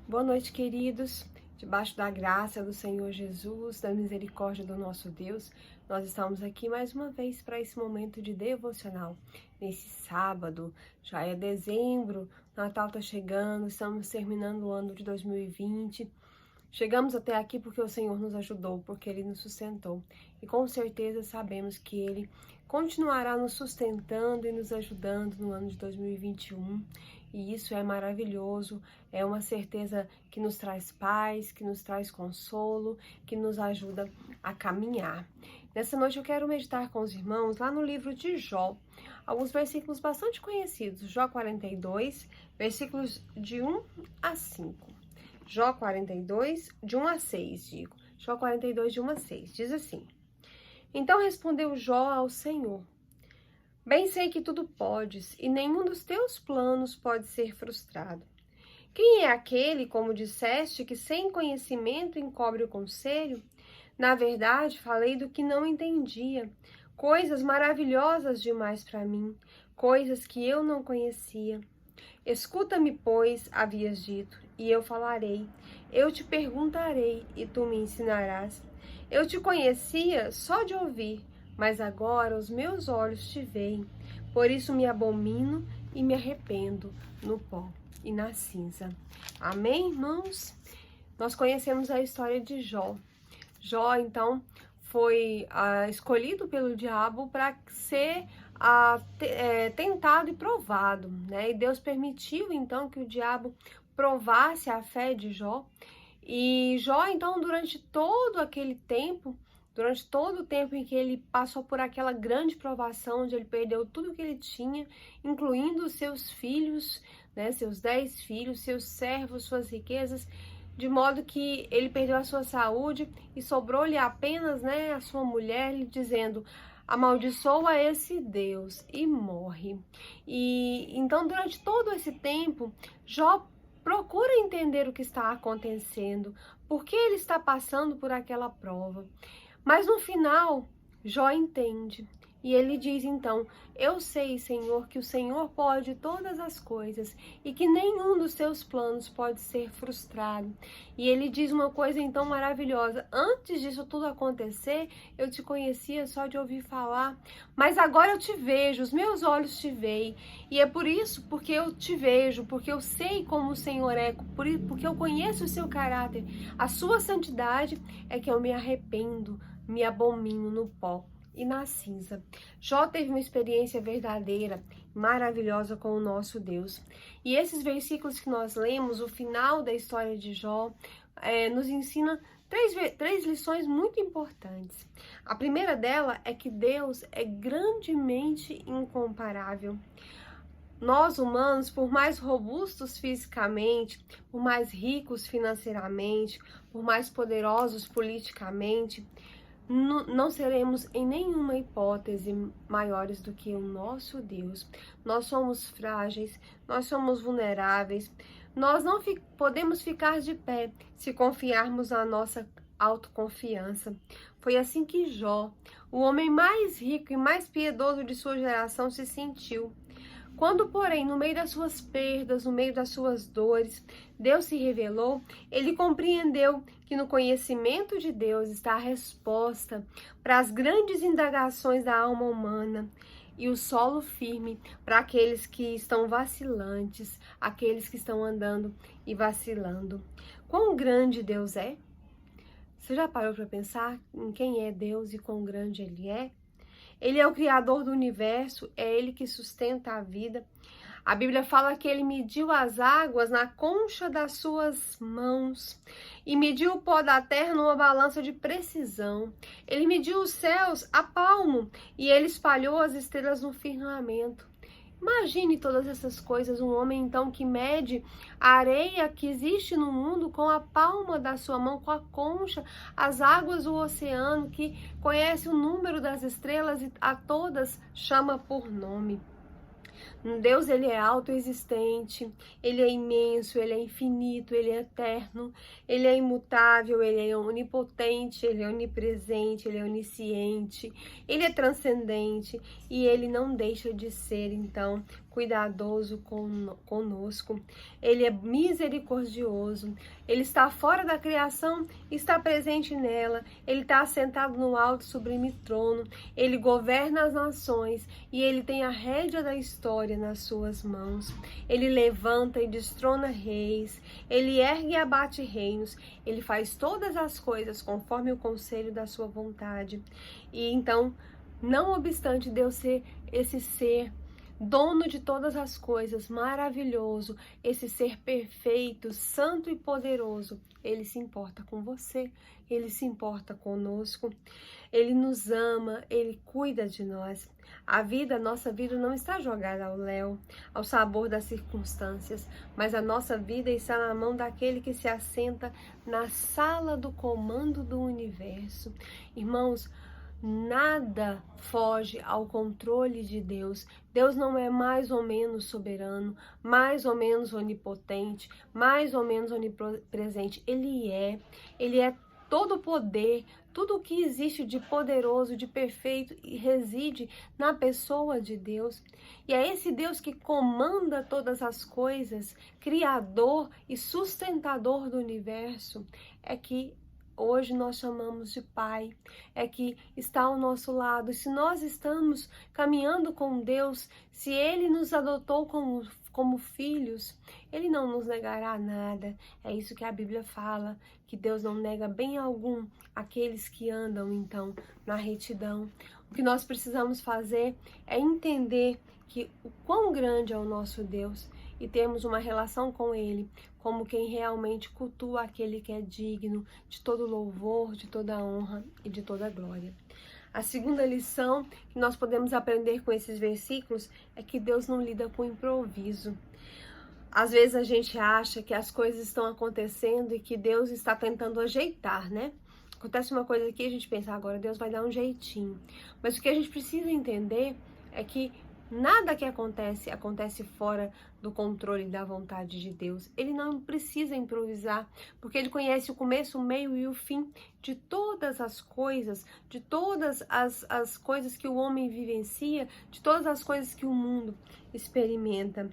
Boa noite, queridos. Debaixo da graça do Senhor Jesus, da misericórdia do nosso Deus, nós estamos aqui mais uma vez para esse momento de devocional. Nesse sábado, já é dezembro, Natal está chegando, estamos terminando o ano de 2020. Chegamos até aqui porque o Senhor nos ajudou, porque Ele nos sustentou. E com certeza sabemos que Ele continuará nos sustentando e nos ajudando no ano de 2021. E isso é maravilhoso, é uma certeza que nos traz paz, que nos traz consolo, que nos ajuda a caminhar. Nessa noite eu quero meditar com os irmãos lá no livro de Jó, alguns versículos bastante conhecidos. Jó 42, versículos de 1 a 5. Jó 42, de 1 a 6, digo. Jó 42, de 1 a 6, diz assim: Então respondeu Jó ao Senhor: Bem sei que tudo podes, e nenhum dos teus planos pode ser frustrado. Quem é aquele, como disseste, que sem conhecimento encobre o conselho? Na verdade, falei do que não entendia, coisas maravilhosas demais para mim, coisas que eu não conhecia. Escuta-me, pois, havias dito, e eu falarei. Eu te perguntarei, e tu me ensinarás. Eu te conhecia só de ouvir, mas agora os meus olhos te veem. Por isso me abomino e me arrependo no pó e na cinza. Amém, irmãos? Nós conhecemos a história de Jó. Jó, então, foi escolhido pelo diabo para ser tentado e provado, né? E Deus permitiu, então, que o diabo provasse a fé de Jó. E Jó, então, durante todo o tempo em que ele passou por aquela grande provação, onde ele perdeu tudo que ele tinha, incluindo os seus filhos, né, seus 10 filhos, seus servos, suas riquezas, de modo que ele perdeu a sua saúde e sobrou-lhe apenas, né, a sua mulher, lhe dizendo: amaldiçoa esse Deus e morre. E então, durante todo esse tempo, Jó procura entender o que está acontecendo, por que ele está passando por aquela prova. Mas no final, Jó entende. E ele diz então: Eu sei, Senhor, que o Senhor pode todas as coisas e que nenhum dos seus planos pode ser frustrado. E ele diz uma coisa então maravilhosa: Antes disso tudo acontecer, eu te conhecia só de ouvir falar, mas agora eu te vejo, os meus olhos te veem. E é por isso, porque eu te vejo, porque eu sei como o Senhor é, porque eu conheço o seu caráter, a sua santidade, é que eu me arrependo, me abomino no pó e na cinza. Jó teve uma experiência verdadeira, maravilhosa com o nosso Deus. E esses versículos que nós lemos, o final da história de Jó, nos ensina três lições muito importantes. A primeira dela é que Deus é grandemente incomparável. Nós, humanos, por mais robustos fisicamente, por mais ricos financeiramente, por mais poderosos politicamente, não seremos em nenhuma hipótese maiores do que o nosso Deus. Nós somos frágeis, nós somos vulneráveis, nós não podemos ficar de pé se confiarmos na nossa autoconfiança. Foi assim que Jó, o homem mais rico e mais piedoso de sua geração, se sentiu. Quando, porém, no meio das suas perdas, no meio das suas dores, Deus se revelou, ele compreendeu que no conhecimento de Deus está a resposta para as grandes indagações da alma humana e o solo firme para aqueles que estão vacilantes, aqueles que estão andando e vacilando. Quão grande Deus é? Você já parou para pensar em quem é Deus e quão grande Ele é? Ele é o Criador do universo, é Ele que sustenta a vida. A Bíblia fala que Ele mediu as águas na concha das suas mãos e mediu o pó da terra numa balança de precisão. Ele mediu os céus a palmo e Ele espalhou as estrelas no firmamento. Imagine todas essas coisas, um homem então que mede a areia que existe no mundo com a palma da sua mão, com a concha, as águas do oceano, que conhece o número das estrelas e a todas chama por nome. Deus, ele é autoexistente, ele é imenso, ele é infinito, ele é eterno, ele é imutável, ele é onipotente, ele é onipresente, ele é onisciente, ele é transcendente e ele não deixa de ser, então, cuidadoso conosco, Ele é misericordioso, Ele está fora da criação, está presente nela, Ele está assentado no alto e sublime trono, Ele governa as nações e Ele tem a rédea da história nas suas mãos. Ele levanta e destrona reis, Ele ergue e abate reinos, Ele faz todas as coisas conforme o conselho da sua vontade. E então, não obstante Deus ser esse ser dono de todas as coisas, maravilhoso, esse ser perfeito, santo e poderoso, Ele se importa com você, Ele se importa conosco, Ele nos ama, Ele cuida de nós. A nossa vida não está jogada ao léu, ao sabor das circunstâncias, mas a nossa vida está na mão daquele que se assenta na sala do comando do universo. Irmãos, nada foge ao controle de Deus. Deus não é mais ou menos soberano, mais ou menos onipotente, mais ou menos onipresente. Ele é todo o poder, tudo o que existe de poderoso, de perfeito, e reside na pessoa de Deus. E é esse Deus que comanda todas as coisas, criador e sustentador do universo, é que hoje nós chamamos de Pai, é que está ao nosso lado. E se nós estamos caminhando com Deus, se Ele nos adotou como filhos, Ele não nos negará nada. É isso que a Bíblia fala, que Deus não nega bem algum aqueles que andam, então, na retidão. O que nós precisamos fazer é entender que o quão grande é o nosso Deus e termos uma relação com Ele, como quem realmente cultua aquele que é digno de todo louvor, de toda honra e de toda glória. A segunda lição que nós podemos aprender com esses versículos é que Deus não lida com improviso. Às vezes a gente acha que as coisas estão acontecendo e que Deus está tentando ajeitar, né? Acontece uma coisa aqui, a gente pensa, agora Deus vai dar um jeitinho. Mas o que a gente precisa entender é que nada que acontece fora do controle da vontade de Deus. Ele não precisa improvisar, porque Ele conhece o começo, o meio e o fim de todas as coisas, de todas as coisas que o homem vivencia, de todas as coisas que o mundo experimenta.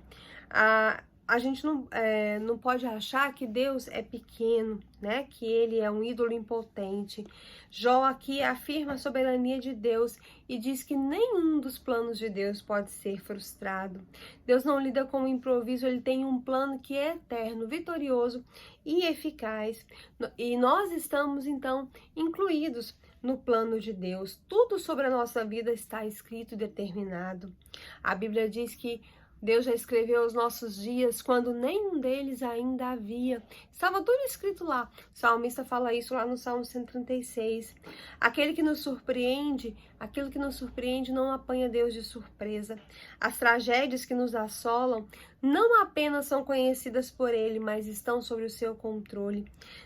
A gente não pode achar que Deus é pequeno, né? Que Ele é um ídolo impotente. Jó aqui afirma a soberania de Deus e diz que nenhum dos planos de Deus pode ser frustrado. Deus não lida com o improviso, Ele tem um plano que é eterno, vitorioso e eficaz. E nós estamos, então, incluídos no plano de Deus. Tudo sobre a nossa vida está escrito e determinado. A Bíblia diz que Deus já escreveu os nossos dias quando nenhum deles ainda havia. Estava tudo escrito lá. O salmista fala isso lá no Salmo 136. Aquilo que nos surpreende não apanha Deus de surpresa. As tragédias que nos assolam não apenas são conhecidas por Ele, mas estão sob o seu controle.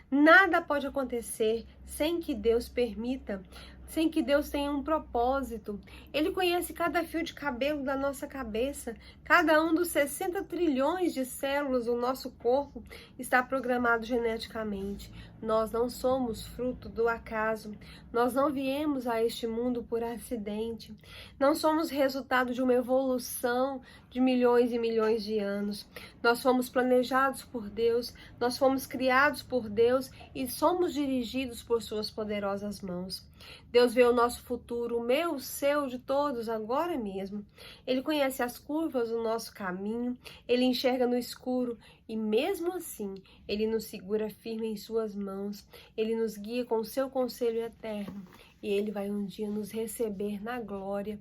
Nada pode acontecer sem que Deus permita, sem que Deus tenha um propósito. Ele conhece cada fio de cabelo da nossa cabeça, cada um dos 60 trilhões de células do nosso corpo está programado geneticamente. Nós não somos fruto do acaso, nós não viemos a este mundo por acidente, não somos resultado de uma evolução de milhões e milhões de anos. Nós fomos planejados por Deus, nós fomos criados por Deus e somos dirigidos por suas poderosas mãos. Deus vê o nosso futuro, o meu, o seu, de todos, agora mesmo. Ele conhece as curvas do nosso caminho, Ele enxerga no escuro e mesmo assim, Ele nos segura firme em suas mãos, Ele nos guia com o seu conselho eterno e Ele vai um dia nos receber na glória.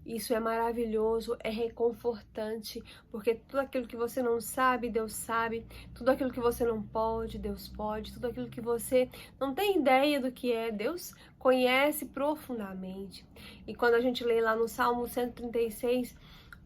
Isso é maravilhoso, é reconfortante, porque tudo aquilo que você não sabe, Deus sabe, tudo aquilo que você não pode, Deus pode, tudo aquilo que você não tem ideia do que é, Deus conhece profundamente. E quando a gente lê lá no Salmo 136,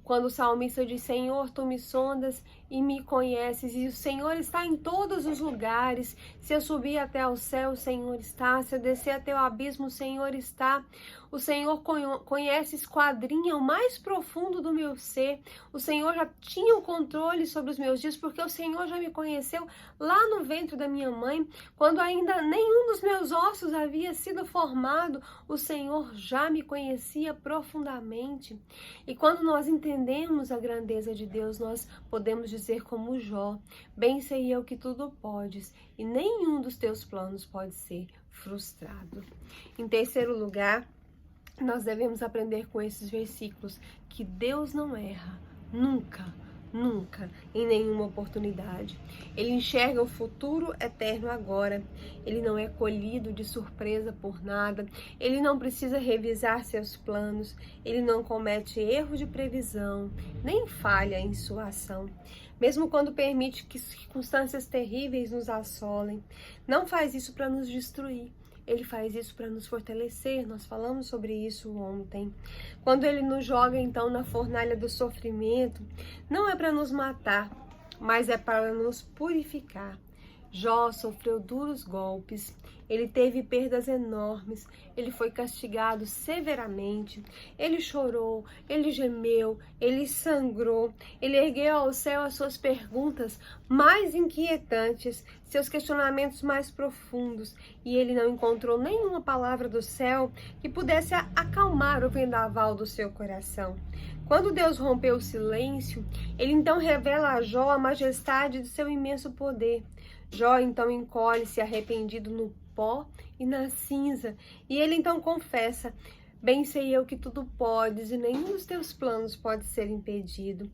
quando o salmista diz, Senhor, Tu me sondas e me conheces, e o Senhor está em todos os lugares. Se eu subir até o céu, o Senhor está. Se eu descer até o abismo, o Senhor está. O Senhor conhece, esquadrinha o mais profundo do meu ser. O Senhor já tinha o controle sobre os meus dias, porque o Senhor já me conheceu lá no ventre da minha mãe, quando ainda nenhum dos meus ossos havia sido formado. O Senhor já me conhecia profundamente. E quando nós entendemos a grandeza de Deus, nós podemos dizer como Jó: bem sei eu que tudo podes, e nenhum dos teus planos pode ser frustrado. Em terceiro lugar, nós devemos aprender com esses versículos que Deus não erra, nunca, nunca, em nenhuma oportunidade. Ele enxerga o futuro eterno agora. Ele não é colhido de surpresa por nada. Ele não precisa revisar seus planos. Ele não comete erro de previsão, nem falha em sua ação. Mesmo quando permite que circunstâncias terríveis nos assolem, não faz isso para nos destruir. Ele faz isso para nos fortalecer. Nós falamos sobre isso ontem. Quando ele nos joga então na fornalha do sofrimento, não é para nos matar, mas é para nos purificar. Jó sofreu duros golpes, ele teve perdas enormes, ele foi castigado severamente, ele chorou, ele gemeu, ele sangrou, ele ergueu ao céu as suas perguntas mais inquietantes, seus questionamentos mais profundos, e ele não encontrou nenhuma palavra do céu que pudesse acalmar o vendaval do seu coração. Quando Deus rompeu o silêncio, ele então revela a Jó a majestade de seu imenso poder. Jó então encolhe-se arrependido no pó e na cinza, e ele então confessa: bem sei eu que tudo podes e nenhum dos teus planos pode ser impedido.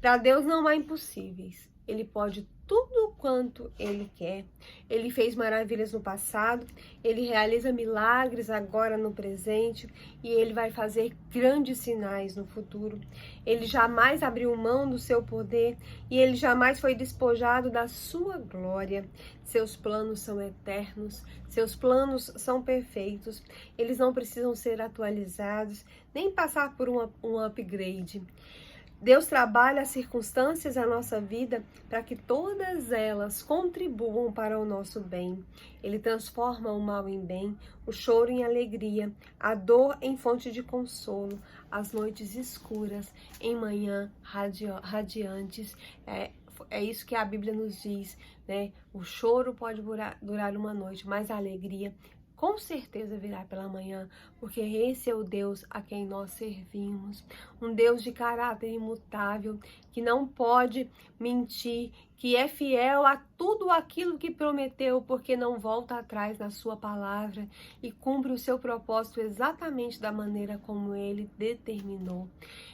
Para Deus não há impossíveis. Ele pode tudo quanto Ele quer. Ele fez maravilhas no passado, Ele realiza milagres agora no presente e Ele vai fazer grandes sinais no futuro. Ele jamais abriu mão do seu poder e Ele jamais foi despojado da sua glória. Seus planos são eternos, seus planos são perfeitos, eles não precisam ser atualizados, nem passar por um upgrade. Deus trabalha as circunstâncias da nossa vida para que todas elas contribuam para o nosso bem. Ele transforma o mal em bem, o choro em alegria, a dor em fonte de consolo, as noites escuras em manhã radiantes. É isso que a Bíblia nos diz, né? O choro pode durar uma noite, mas a alegria com certeza virá pela manhã, porque esse é o Deus a quem nós servimos. Um Deus de caráter imutável, que não pode mentir, que é fiel a tudo aquilo que prometeu, porque não volta atrás na sua palavra e cumpre o seu propósito exatamente da maneira como ele determinou.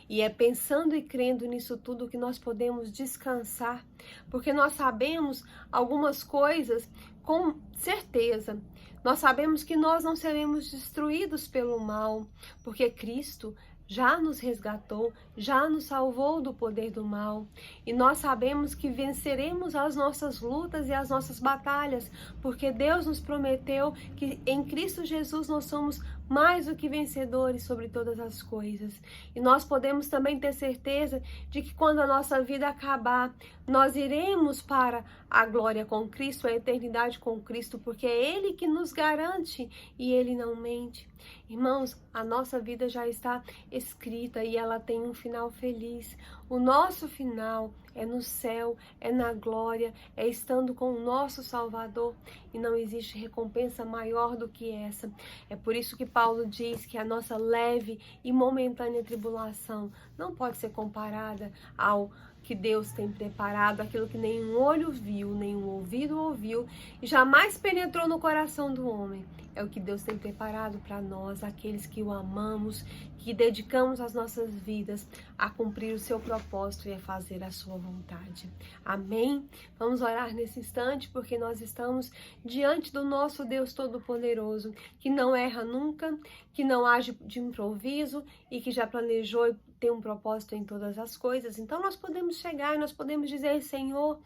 E é pensando e crendo nisso tudo que nós podemos descansar, porque nós sabemos algumas coisas com certeza. Nós sabemos que nós não seremos destruídos pelo mal, porque Cristo já nos resgatou, já nos salvou do poder do mal. E nós sabemos que venceremos as nossas lutas e as nossas batalhas, porque Deus nos prometeu que em Cristo Jesus nós somos mais do que vencedores sobre todas as coisas. E nós podemos também ter certeza de que quando a nossa vida acabar, nós iremos para a glória com Cristo, a eternidade com Cristo, porque é Ele que nos garante e Ele não mente. Irmãos, a nossa vida já está escrita e ela tem um final feliz. O nosso final é no céu, é na glória, é estando com o nosso Salvador e não existe recompensa maior do que essa. É por isso que Paulo diz que a nossa leve e momentânea tribulação não pode ser comparada ao que Deus tem preparado, aquilo que nenhum olho viu, nenhum ouvido ouviu e jamais penetrou no coração do homem. É o que Deus tem preparado para nós, aqueles que o amamos, que dedicamos as nossas vidas a cumprir o seu propósito e a fazer a sua vontade. Amém? Vamos orar nesse instante, porque nós estamos diante do nosso Deus Todo-Poderoso, que não erra nunca, que não age de improviso e que já planejou tem um propósito em todas as coisas. Então nós podemos chegar e nós podemos dizer: Senhor,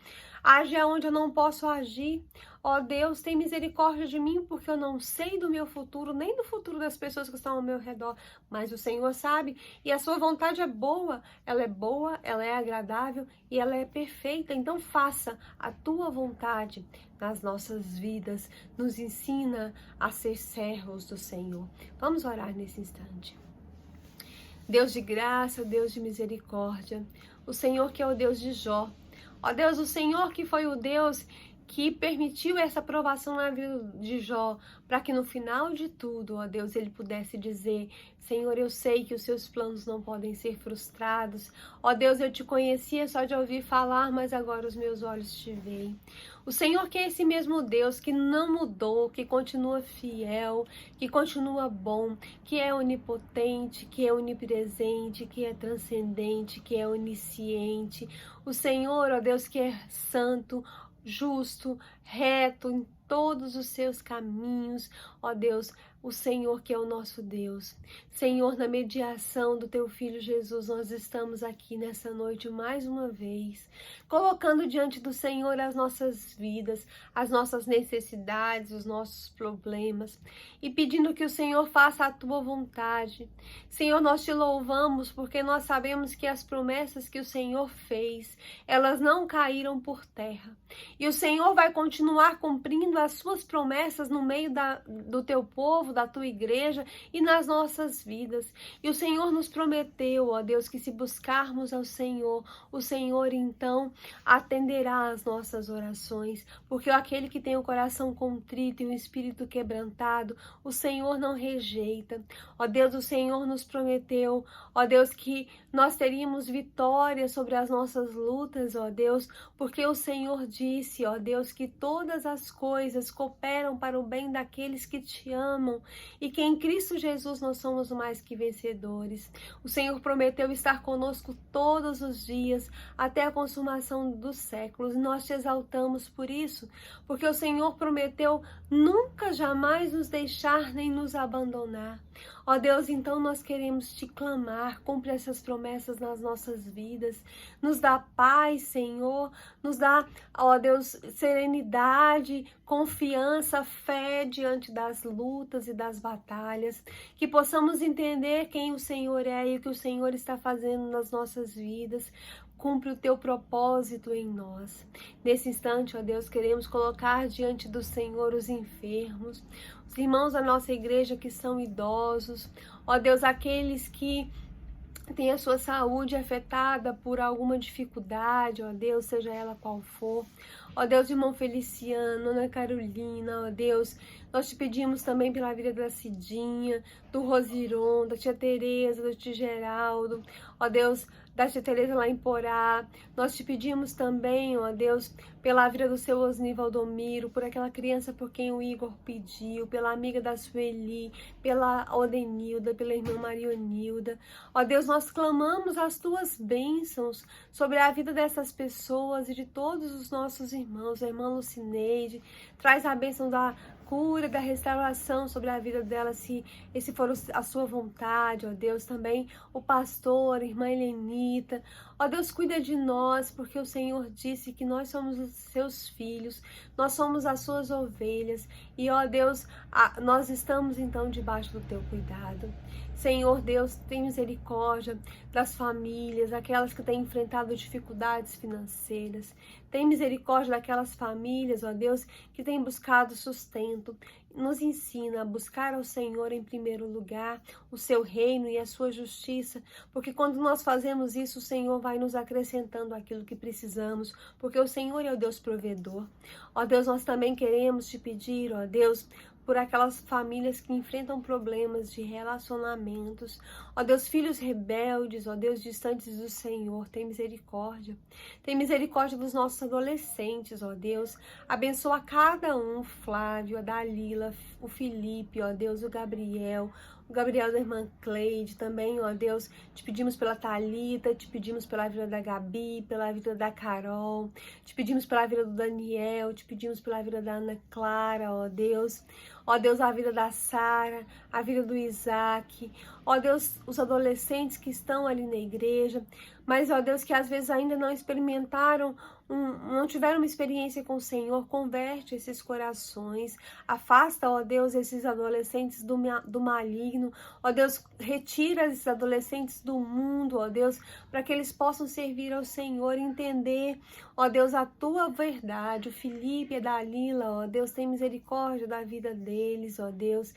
age aonde eu não posso agir. Ó Deus, tem misericórdia de mim, porque eu não sei do meu futuro, nem do futuro das pessoas que estão ao meu redor, mas o Senhor sabe, e a sua vontade é boa, ela é agradável e ela é perfeita. Então faça a tua vontade nas nossas vidas, nos ensina a ser servos do Senhor. Vamos orar nesse instante. Deus de graça, Deus de misericórdia, o Senhor que é o Deus de Jó. Ó Deus, o Senhor que foi o Deus que permitiu essa provação na vida de Jó, para que no final de tudo, ó Deus, ele pudesse dizer: Senhor, eu sei que os seus planos não podem ser frustrados. Ó Deus, eu te conhecia só de ouvir falar, mas agora os meus olhos te veem. O Senhor que é esse mesmo Deus que não mudou, que continua fiel, que continua bom, que é onipotente, que é onipresente, que é transcendente, que é onisciente. O Senhor, ó Deus, que é santo, justo, reto em todos os seus caminhos, ó Deus, o Senhor que é o nosso Deus. Senhor, na mediação do teu Filho Jesus, nós estamos aqui nessa noite mais uma vez, colocando diante do Senhor as nossas vidas, as nossas necessidades, os nossos problemas, e pedindo que o Senhor faça a tua vontade. Senhor, nós te louvamos porque nós sabemos que as promessas que o Senhor fez, elas não caíram por terra. E o Senhor vai continuar cumprindo as suas promessas no meio do teu povo, da tua igreja e nas nossas vidas. E o Senhor nos prometeu, ó Deus, que se buscarmos ao Senhor, o Senhor então atenderá às nossas orações, porque aquele que tem o coração contrito e o espírito quebrantado, o Senhor não rejeita. Ó Deus, o Senhor nos prometeu, ó Deus, que nós teríamos vitória sobre as nossas lutas, ó Deus, porque o Senhor disse, ó Deus, que todas as coisas cooperam para o bem daqueles que te amam e que em Cristo Jesus nós somos mais que vencedores. O Senhor prometeu estar conosco todos os dias até a consumação dos séculos. Nós te exaltamos por isso, porque o Senhor prometeu nunca jamais nos deixar nem nos abandonar. Ó Deus, então nós queremos te clamar, cumpre essas promessas nas nossas vidas, nos dá paz, Senhor, nos dá, ó Deus, serenidade, confiança, fé diante das lutas e das batalhas, que possamos entender quem o Senhor é e o que o Senhor está fazendo nas nossas vidas. Cumpre o teu propósito em nós. Nesse instante, ó Deus, queremos colocar diante do Senhor os enfermos, os irmãos da nossa igreja que são idosos, ó Deus, aqueles que têm a sua saúde afetada por alguma dificuldade, ó Deus, seja ela qual for. Ó Deus, irmão Feliciano, Ana Carolina, ó Deus, nós te pedimos também pela vida da Cidinha, do Rosiron, da tia Tereza, do tio Geraldo, ó Deus, da tia Tereza lá em Porá. Nós te pedimos também, ó Deus, pela vida do seu Osni Valdomiro, por aquela criança por quem o Igor pediu, pela amiga da Sueli, pela Odenilda, pela irmã Marionilda. Ó Deus, nós clamamos as tuas bênçãos sobre a vida dessas pessoas e de todos os nossos irmãos. A irmã Lucineide, traz a bênção da cura, da restauração sobre a vida dela, se esse for a sua vontade, ó Deus, também o pastor, a irmã Helenita, ó Deus, cuida de nós, porque o Senhor disse que nós somos os seus filhos, nós somos as suas ovelhas, e ó Deus, nós estamos então debaixo do teu cuidado. Senhor Deus, tem misericórdia das famílias, aquelas que têm enfrentado dificuldades financeiras. Tem misericórdia daquelas famílias, ó Deus, que têm buscado sustento. Nos ensina a buscar ao Senhor em primeiro lugar, o seu reino e a sua justiça, porque quando nós fazemos isso, o Senhor vai nos acrescentando aquilo que precisamos, porque o Senhor é o Deus provedor. Ó Deus, nós também queremos te pedir, ó Deus, por aquelas famílias que enfrentam problemas de relacionamentos. Ó Deus, filhos rebeldes, ó Deus, distantes do Senhor, tem misericórdia. Tem misericórdia dos nossos adolescentes, ó Deus. Abençoa cada um, o Flávio, a Dalila, o Felipe, ó Deus, o Gabriel da irmã Cleide também, ó Deus, te pedimos pela Thalita, te pedimos pela vida da Gabi, pela vida da Carol, te pedimos pela vida do Daniel, te pedimos pela vida da Ana Clara, ó Deus, a vida da Sara, a vida do Isaac, ó Deus, os adolescentes que estão ali na igreja, mas, ó Deus, que às vezes ainda não experimentaram, não tiveram uma experiência com o Senhor, converte esses corações, afasta, ó Deus, esses adolescentes do maligno, ó Deus, retira esses adolescentes do mundo, ó Deus, para que eles possam servir ao Senhor, entender, ó Deus, a tua verdade. O Felipe e a Dalila, ó Deus, tem misericórdia da vida deles, ó Deus,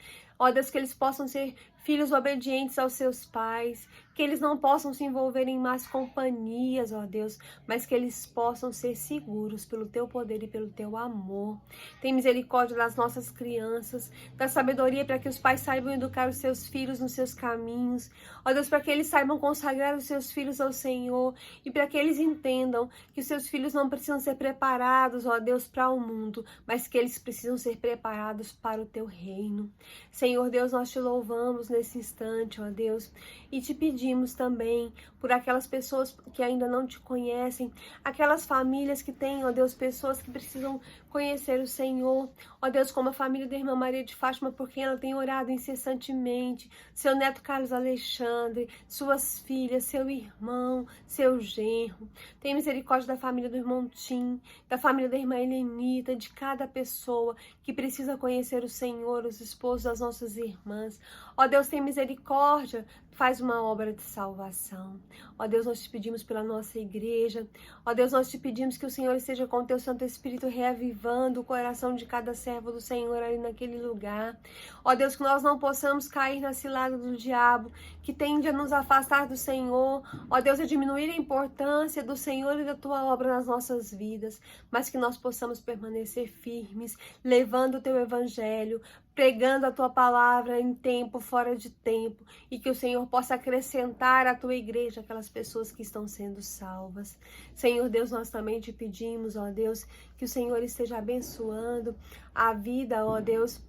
que eles possam ser filhos obedientes aos seus pais, que eles não possam se envolver em más companhias, ó Deus, mas que eles possam ser seguros pelo teu poder e pelo teu amor. Tem misericórdia das nossas crianças, da sabedoria para que os pais saibam educar os seus filhos nos seus caminhos, ó Deus, para que eles saibam consagrar os seus filhos ao Senhor e para que eles entendam que os seus filhos não precisam ser preparados, ó Deus, para o mundo, mas que eles precisam ser preparados para o teu reino. Senhor Deus, nós te louvamos nesse instante, ó Deus, e te pedimos também por aquelas pessoas que ainda não te conhecem, aquelas famílias que têm, ó Deus, pessoas que precisam conhecer o Senhor, ó Deus, como a família da irmã Maria de Fátima, porque ela tem orado incessantemente, seu neto Carlos Alexandre, suas filhas, seu irmão, seu genro. Tem misericórdia da família do irmão Tim, da família da irmã Helenita, de cada pessoa que precisa conhecer o Senhor, os esposos das nossas irmãs. Ó Deus, tem misericórdia, faz uma obra de salvação. Ó Deus, nós te pedimos pela nossa igreja. Ó Deus, nós te pedimos que o Senhor esteja com o teu Santo Espírito reavivando o coração de cada servo do Senhor ali naquele lugar. Ó Deus, que nós não possamos cair na cilada do diabo, que tende a nos afastar do Senhor. Ó Deus, a diminuir a importância do Senhor e da tua obra nas nossas vidas, mas que nós possamos permanecer firmes, levando o teu evangelho, pregando a tua palavra em tempo, fora de tempo, e que o Senhor possa acrescentar à tua igreja aquelas pessoas que estão sendo salvas. Senhor Deus, nós também te pedimos, ó Deus, que o Senhor esteja abençoando a vida, ó Deus,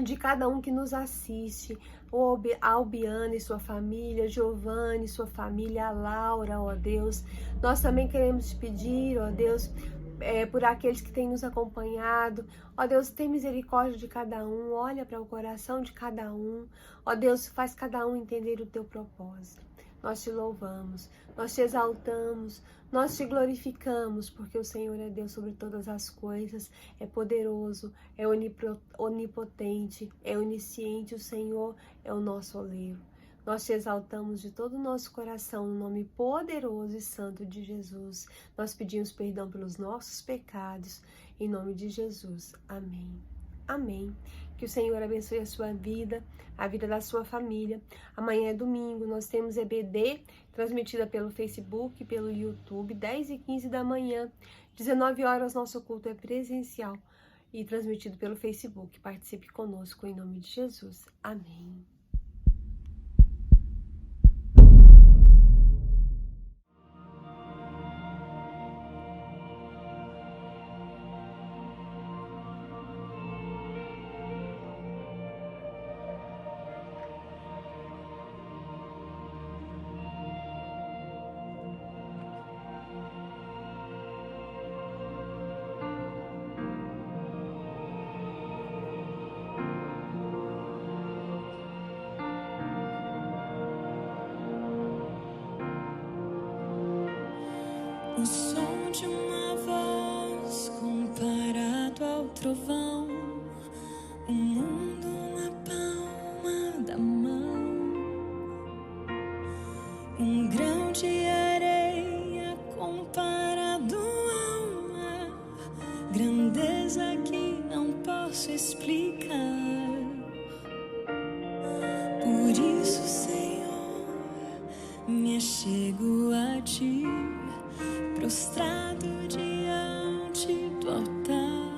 de cada um que nos assiste, a Albiana e sua família, Giovanni e sua família, a Laura, ó Deus. Nós também queremos te pedir, ó Deus, por aqueles que têm nos acompanhado. Ó Deus, tem misericórdia de cada um, olha para o coração de cada um. Ó Deus, faz cada um entender o teu propósito. Nós te louvamos, nós te exaltamos, nós te glorificamos, porque o Senhor é Deus sobre todas as coisas, é poderoso, é onipotente, é onisciente, o Senhor é o nosso oleiro. Nós te exaltamos de todo o nosso coração, no nome poderoso e santo de Jesus. Nós pedimos perdão pelos nossos pecados, em nome de Jesus. Amém. Amém. Que o Senhor abençoe a sua vida, a vida da sua família. Amanhã é domingo, nós temos EBD, transmitida pelo Facebook, pelo YouTube, 10h15 da manhã. 19 horas, nosso culto é presencial e transmitido pelo Facebook. Participe conosco, em nome de Jesus. Amém. O som de uma voz comparado ao trovão, o mundo na palma da mão, um grão de areia comparado ao mar, grandeza que não posso explicar. Por isso, Senhor, me achego a ti, prostrado diante do altar.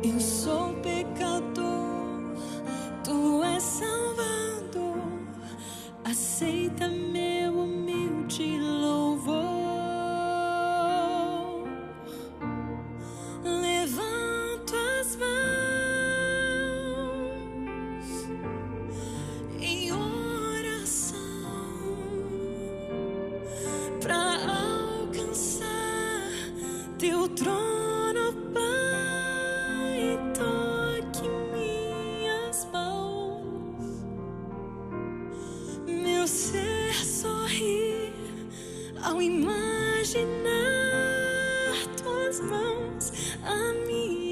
Eu sou pecador, tu és Salvador, aceita meu humilde louvor. Levanto as mãos em oração pra alcançar teu trono, Pai. Toque minhas mãos tuas mãos a minha